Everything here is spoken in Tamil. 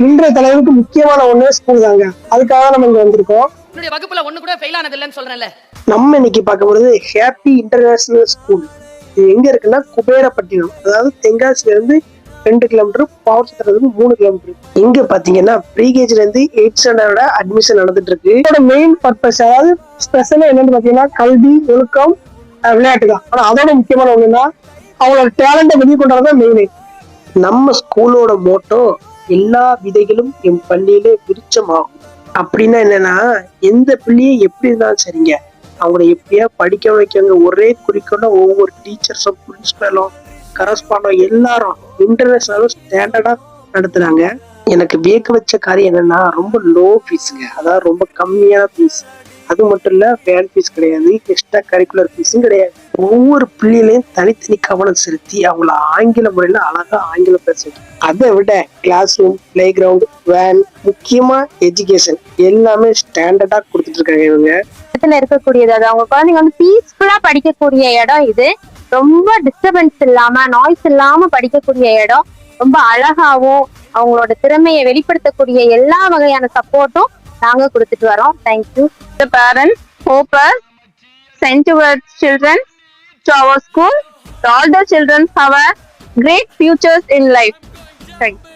இன்றைய தலைவருக்கு முக்கியமான ஒண்ணு ஸ்கூல் தாங்க. அதுக்காக நம்ம இங்க வந்திருக்கோம். என்னுடைய வகுப்புல ஒண்ணு கூட ஃபெயில் ஆனது இல்லன்னு சொல்றேன்ல. நம்ம இன்னைக்கு பார்க்க போறது ஹாப்பி இன்டர்நேஷனல் ஸ்கூல். இது எங்க இருக்குன்னா குபேரப்பட்டினம், அதாவது தென்காசில இருந்து 2 கிலோமீட்டர், பாவச்சத்திரத்துக்கு 3 கிலோமீட்டர். இங்க பாத்தீங்கன்னா ப்ரீகேஜில இருந்து 8th ஸ்டாண்டர்டோட அட்மிஷன் நடந்துட்டு இருக்கு. இதோட மெயின் பர்பஸ், அதாவது ஸ்பெஷலா என்னன்னு பாத்தீங்கன்னா கல்வி, ஒழுக்கம், விளையாட்டு தான். ஆனா அதோட முக்கியமான ஒண்ணுன்னா அவங்களோட டேலண்ட வெளியே கொண்டாடுறதான் மெயின். நம்ம ஸ்கூலோட மோட்டோ எல்லா விதைகளும் என் பள்ளியிலே விருட்சமாகும். அப்படின்னா என்னன்னா, எந்த பிள்ளையும் எப்படி இருந்தாலும் சரிங்க, அவங்கள எப்படியா படிக்க வைக்கங்க ஒரே குறிக்கோள ஒவ்வொரு டீச்சர்ஸும், பிரின்சிபலும், கரஸ்பாண்டும் எல்லாரும் இன்டர்நேஷனலும் ஸ்டாண்டர்டா நடத்துறாங்க. எனக்கு வியக்க வச்ச காரியம் என்னன்னா, ரொம்ப லோ ஃபீஸுங்க, அதாவது ரொம்ப கம்மியான ஃபீஸ். அது மட்டும் இல்ல, வேன் ஃபீஸ் கிடையாது, எக்ஸ்ட்ரா கரிக்குலர் ஃபீஸும் கிடையாது. ஒவ்வொரு பிள்ளைகளையும் தனித்தனி கவனம் செலுத்தி அவங்கள ஆங்கில முறையில அழகா ஆங்கிலம் பேச, அதை விட classroom, play ground, van, முக்கியமா எஜுகேஷன் எல்லாமே ஸ்டாண்டர்டா கொடுத்துட்டு இருக்காங்க இவங்க. இருக்கக்கூடியது அது அவங்க குழந்தைங்க வந்து பீஸ்ஃபுல்லா படிக்கக்கூடிய இடம் இது. ரொம்ப டிஸ்டர்பன்ஸ் இல்லாம, நாய்ஸ் இல்லாம படிக்கக்கூடிய இடம். ரொம்ப அழகாவும் அவங்களோட திறமையை வெளிப்படுத்தக்கூடிய எல்லா வகையான சப்போர்ட்டும் நாங்க கொடுத்துட்டு வரோம். Thank you. The parents hope us send towards children to our school. All the children have a great futures in life. Thank you.